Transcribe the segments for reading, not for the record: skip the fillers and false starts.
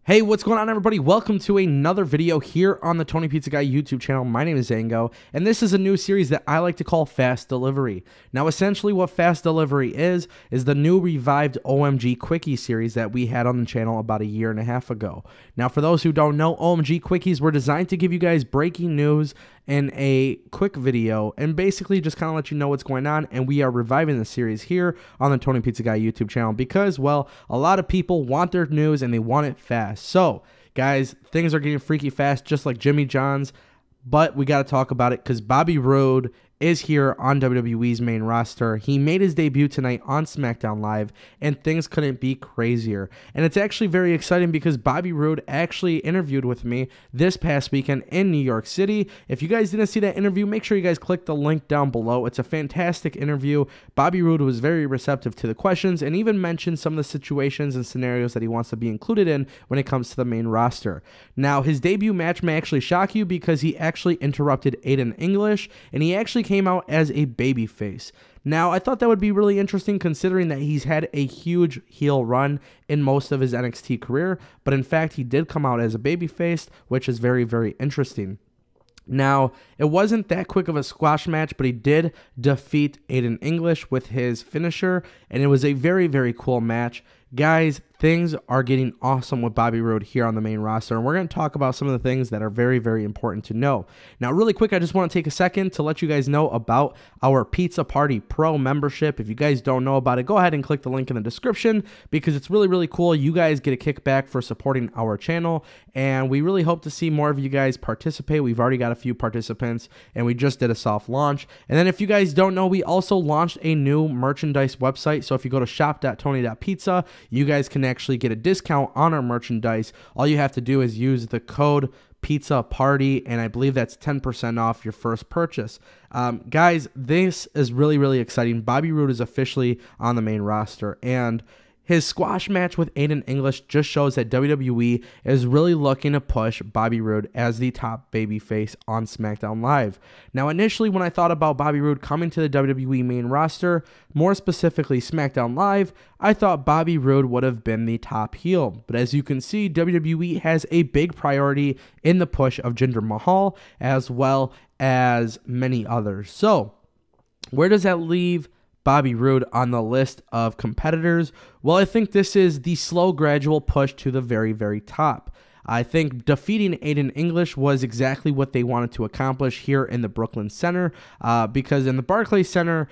Hey, what's going on, everybody? Welcome to another video here on the Tony Pizza Guy YouTube channel. My name is Zango, and this is a new series that I like to call Fast Delivery. Now, essentially what Fast Delivery is the new revived OMG Quickie series that we had on the channel about a year and a half ago. Now, for those who don't know, OMG Quickies were designed to give you guys breaking news in a quick video and basically just kind of let you know what's going on. And we are reviving the series here on the Tony Pizza Guy YouTube channel because, well, a lot of people want their news and they want it fast. So, guys, things are getting freaky fast, just like Jimmy John's, but we got to talk about it because Bobby Roode is here on WWE's main roster. He made his debut tonight on Smackdown Live, and things couldn't be crazier. And it's actually very exciting because Bobby Roode actually interviewed with me this past weekend in New York City. If you guys didn't see that interview, make sure you guys click the link down below. It's a fantastic interview. Bobby Roode was very receptive to the questions and even mentioned some of the situations and scenarios that he wants to be included in when it comes to the main roster. Now, his debut match may actually shock you because he actually interrupted Aiden English, and he actually came out as a babyface. Now, I thought that would be really interesting considering that he's had a huge heel run in most of his NXT career, but in fact, he did come out as a babyface, which is very, very interesting. Now, it wasn't that quick of a squash match, but he did defeat Aiden English with his finisher, and it was a very, very cool match. Guys, things are getting awesome with Bobby Roode here on the main roster, and we're going to talk about some of the things that are very, very important to know. Now, really quick, I just want to take a second to let you guys know about our Pizza Party Pro membership. If you guys don't know about it, go ahead and click the link in the description because it's really, really cool. You guys get a kickback for supporting our channel, and we really hope to see more of you guys participate. We've already got a few participants, and we just did a soft launch. And then if you guys don't know, we also launched a new merchandise website. So if you go to shop.tony.pizza, you guys can actually get a discount on our merchandise. All you have to do is use the code Pizza Party, and I believe that's 10% off your first purchase. Guys, this is really, really exciting. Bobby Roode is officially on the main roster, and his squash match with Aiden English just shows that WWE is really looking to push Bobby Roode as the top babyface on SmackDown Live. Now, initially, when I thought about Bobby Roode coming to the WWE main roster, more specifically SmackDown Live, I thought Bobby Roode would have been the top heel. But as you can see, WWE has a big priority in the push of Jinder Mahal as well as many others. So, where does that leave Bobby Roode on the list of competitors? Well, I think this is the slow, gradual push to the very, very top. I think defeating Aiden English was exactly what they wanted to accomplish here in the Brooklyn Center, because in the Barclays Center,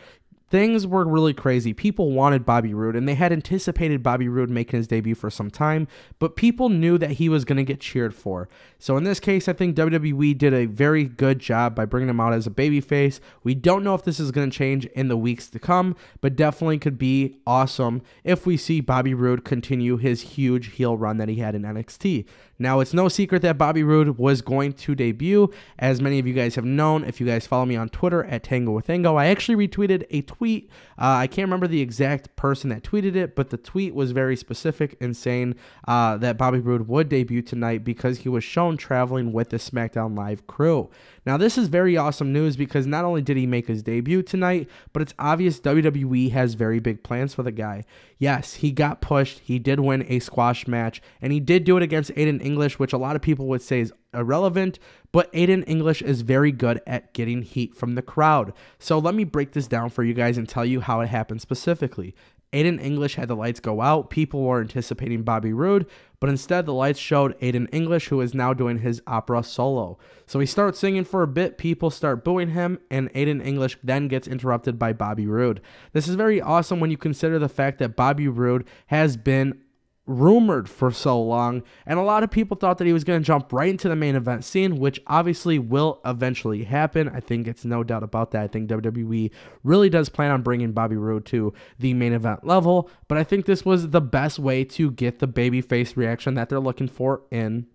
things were really crazy. People wanted Bobby Roode, and they had anticipated Bobby Roode making his debut for some time, but people knew that he was going to get cheered for. So in this case, I think WWE did a very good job by bringing him out as a babyface. We don't know if this is going to change in the weeks to come, but definitely could be awesome if we see Bobby Roode continue his huge heel run that he had in NXT. Now, it's no secret that Bobby Roode was going to debut, as many of you guys have known. If you guys follow me on Twitter at Tango with Ango, I actually retweeted a tweet. I can't remember the exact person that tweeted it, but the tweet was very specific in saying that Bobby Roode would debut tonight because he was shown traveling with the SmackDown Live crew. Now, this is very awesome news because not only did he make his debut tonight, but it's obvious WWE has very big plans for the guy. Yes, he got pushed. He did win a squash match, and he did do it against Aiden English, which a lot of people would say is irrelevant, but Aiden English is very good at getting heat from the crowd. So let me break this down for you guys and tell you how it happened specifically. Aiden English had the lights go out. People were anticipating Bobby Roode, but instead the lights showed Aiden English, who is now doing his opera solo. So he starts singing for a bit, people start booing him, and Aiden English then gets interrupted by Bobby Roode. This is very awesome when you consider the fact that Bobby Roode has been rumored for so long, and a lot of people thought that he was going to jump right into the main event scene, which obviously will eventually happen. I think it's no doubt about that. I think WWE really does plan on bringing Bobby Roode to the main event level, but I think this was the best way to get the babyface reaction that they're looking for in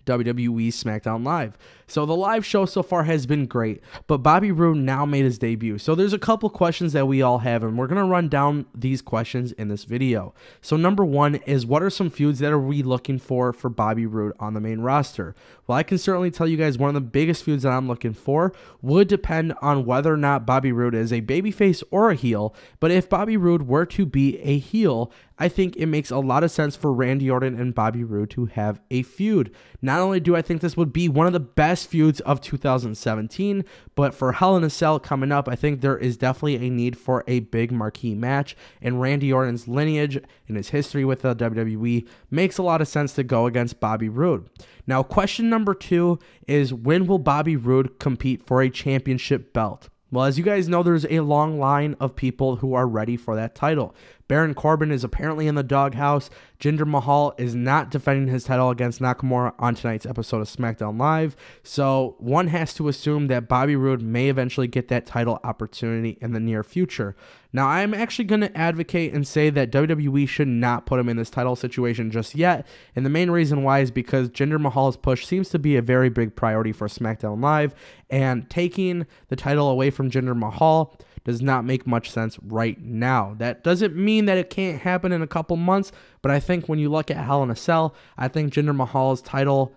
WWE SmackDown Live. So the live show so far has been great, but Bobby Roode now made his debut. So there's a couple questions that we all have, and we're going to run down these questions in this video. So number one is, what are some feuds that are we looking for Bobby Roode on the main roster? Well, I can certainly tell you guys one of the biggest feuds that I'm looking for would depend on whether or not Bobby Roode is a babyface or a heel, but if Bobby Roode were to be a heel, I think it makes a lot of sense for Randy Orton and Bobby Roode to have a feud. Not only do I think this would be one of the best feuds of 2017, but for Hell in a Cell coming up, I think there is definitely a need for a big marquee match, and Randy Orton's lineage and his history with the WWE makes a lot of sense to go against Bobby Roode. Now, question number 2 is, when will Bobby Roode compete for a championship belt? Well, as you guys know, there's a long line of people who are ready for that title. Baron Corbin is apparently in the doghouse. Jinder Mahal is not defending his title against Nakamura on tonight's episode of Smackdown Live. So one has to assume that Bobby Roode may eventually get that title opportunity in the near future. Now, I'm actually going to advocate and say that WWE should not put him in this title situation just yet. And the main reason why is because Jinder Mahal's push seems to be a very big priority for SmackDown Live. And taking the title away from Jinder Mahal does not make much sense right now. That doesn't mean that it can't happen in a couple months, but I think when you look at Hell in a Cell, I think Jinder Mahal's title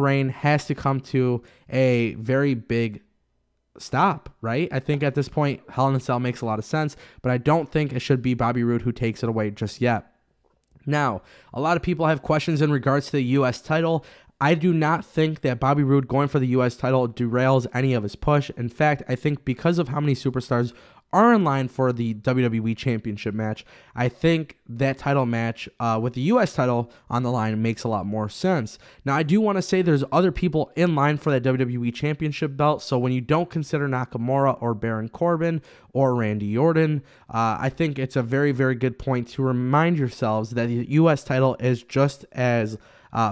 reign has to come to a very big stop, right? I think at this point, Hell in a Cell makes a lot of sense, but I don't think it should be Bobby Roode who takes it away just yet. Now, a lot of people have questions in regards to the U.S. title. I do not think that Bobby Roode going for the U.S. title derails any of his push. In fact, I think because of how many superstars are in line for the WWE Championship match, I think that title match with the U.S. title on the line makes a lot more sense. Now, I do want to say there's other people in line for that WWE Championship belt, so when you don't consider Nakamura or Baron Corbin or Randy Orton, I think it's a very, very good point to remind yourselves that the U.S. title is just as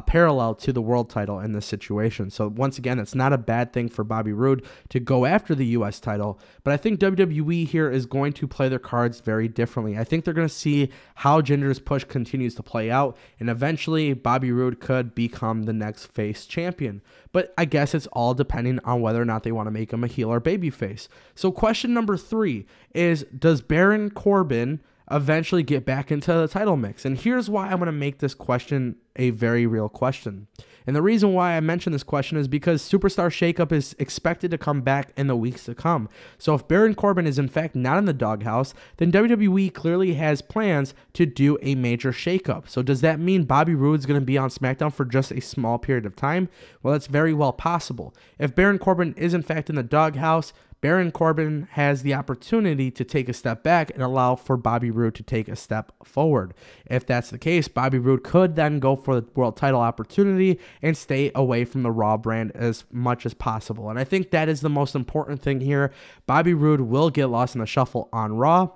parallel to the world title in this situation. So once again, it's not a bad thing for Bobby Roode to go after the U.S. title, but I think WWE here is going to play their cards very differently. I think they're going to see how Jinder's push continues to play out, and eventually Bobby Roode could become the next face champion. But I guess it's all depending on whether or not they want to make him a heel or babyface. So question number 3 is, does Baron Corbin eventually get back into the title mix? And here's why I'm going to make this question a very real question. And the reason why I mention this question is because Superstar Shakeup is expected to come back in the weeks to come. So if Baron Corbin is in fact not in the doghouse, then WWE clearly has plans to do a major shakeup. So does that mean Bobby Roode is going to be on SmackDown for just a small period of time? Well, that's very well possible. If Baron Corbin is in fact in the doghouse, Baron Corbin has the opportunity to take a step back and allow for Bobby Roode to take a step forward. If that's the case, Bobby Roode could then go for the world title opportunity and stay away from the Raw brand as much as possible. And I think that is the most important thing here. Bobby Roode will get lost in the shuffle on Raw,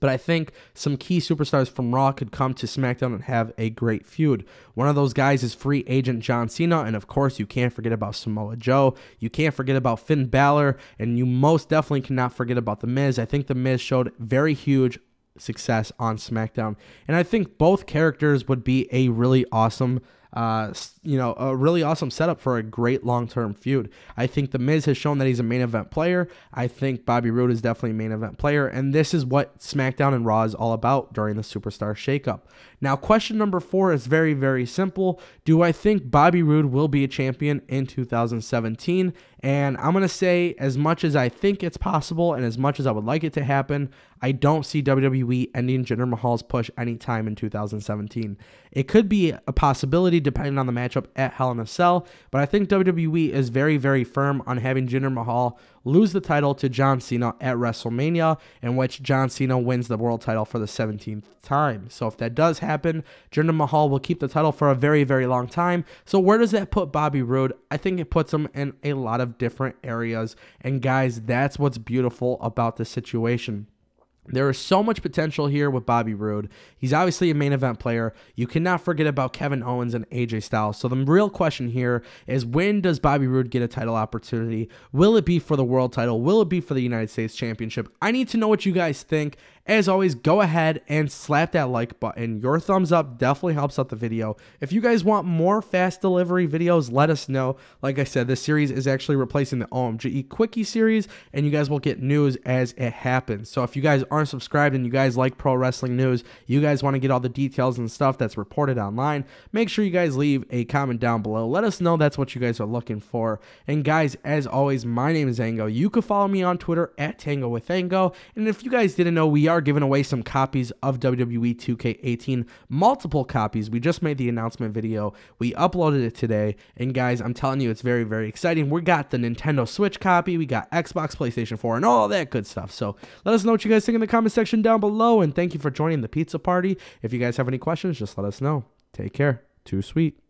but I think some key superstars from Raw could come to SmackDown and have a great feud. One of those guys is free agent John Cena, and of course, you can't forget about Samoa Joe. You can't forget about Finn Balor, and you most definitely cannot forget about The Miz. I think The Miz showed very huge success on SmackDown, and I think both characters would be a really awesome a really awesome setup for a great long-term feud. I think The Miz has shown that he's a main event player. I think Bobby Roode is definitely a main event player, and this is what SmackDown and Raw is all about during the Superstar Shakeup. Now, question number 4 is very, very simple. Do I think Bobby Roode will be a champion in 2017? And I'm going to say, as much as I think it's possible and as much as I would like it to happen, I don't see WWE ending Jinder Mahal's push anytime in 2017. It could be a possibility depending on the matchup at Hell in a Cell, but I think WWE is very, very firm on having Jinder Mahal lose the title to John Cena at WrestleMania, in which John Cena wins the world title for the 17th time. So if that does happen, Jinder Mahal will keep the title for a very, very long time. So where does that put Bobby Roode? I think it puts him in a lot of different areas. And guys, that's what's beautiful about this situation. There is so much potential here with Bobby Roode. He's obviously a main event player. You cannot forget about Kevin Owens and AJ Styles. So the real question here is, when does Bobby Roode get a title opportunity? Will it be for the world title? Will it be for the United States Championship? I need to know what you guys think. As always, go ahead and slap that like button. Your thumbs up definitely helps out the video. If you guys want more fast delivery videos, let us know. Like I said, this series is actually replacing the OMG Quickie series, and you guys will get news as it happens. So if you guys aren't subscribed and you guys like pro wrestling news, you guys want to get all the details and stuff that's reported online, make sure you guys leave a comment down below. Let us know that's what you guys are looking for. And guys, as always, my name is Ango. You can follow me on Twitter at TangoWithAngo. And if you guys didn't know, we are are giving away some copies of WWE 2K18, multiple copies. We just made the announcement video. We uploaded it today, and guys, I'm telling you, it's very, very exciting. We got the Nintendo Switch copy, we got Xbox, PlayStation 4, and all that good stuff. So let us know what you guys think in the comment section down below, and thank you for joining the pizza party. If you guys have any questions, just let us know. Take care. Too sweet.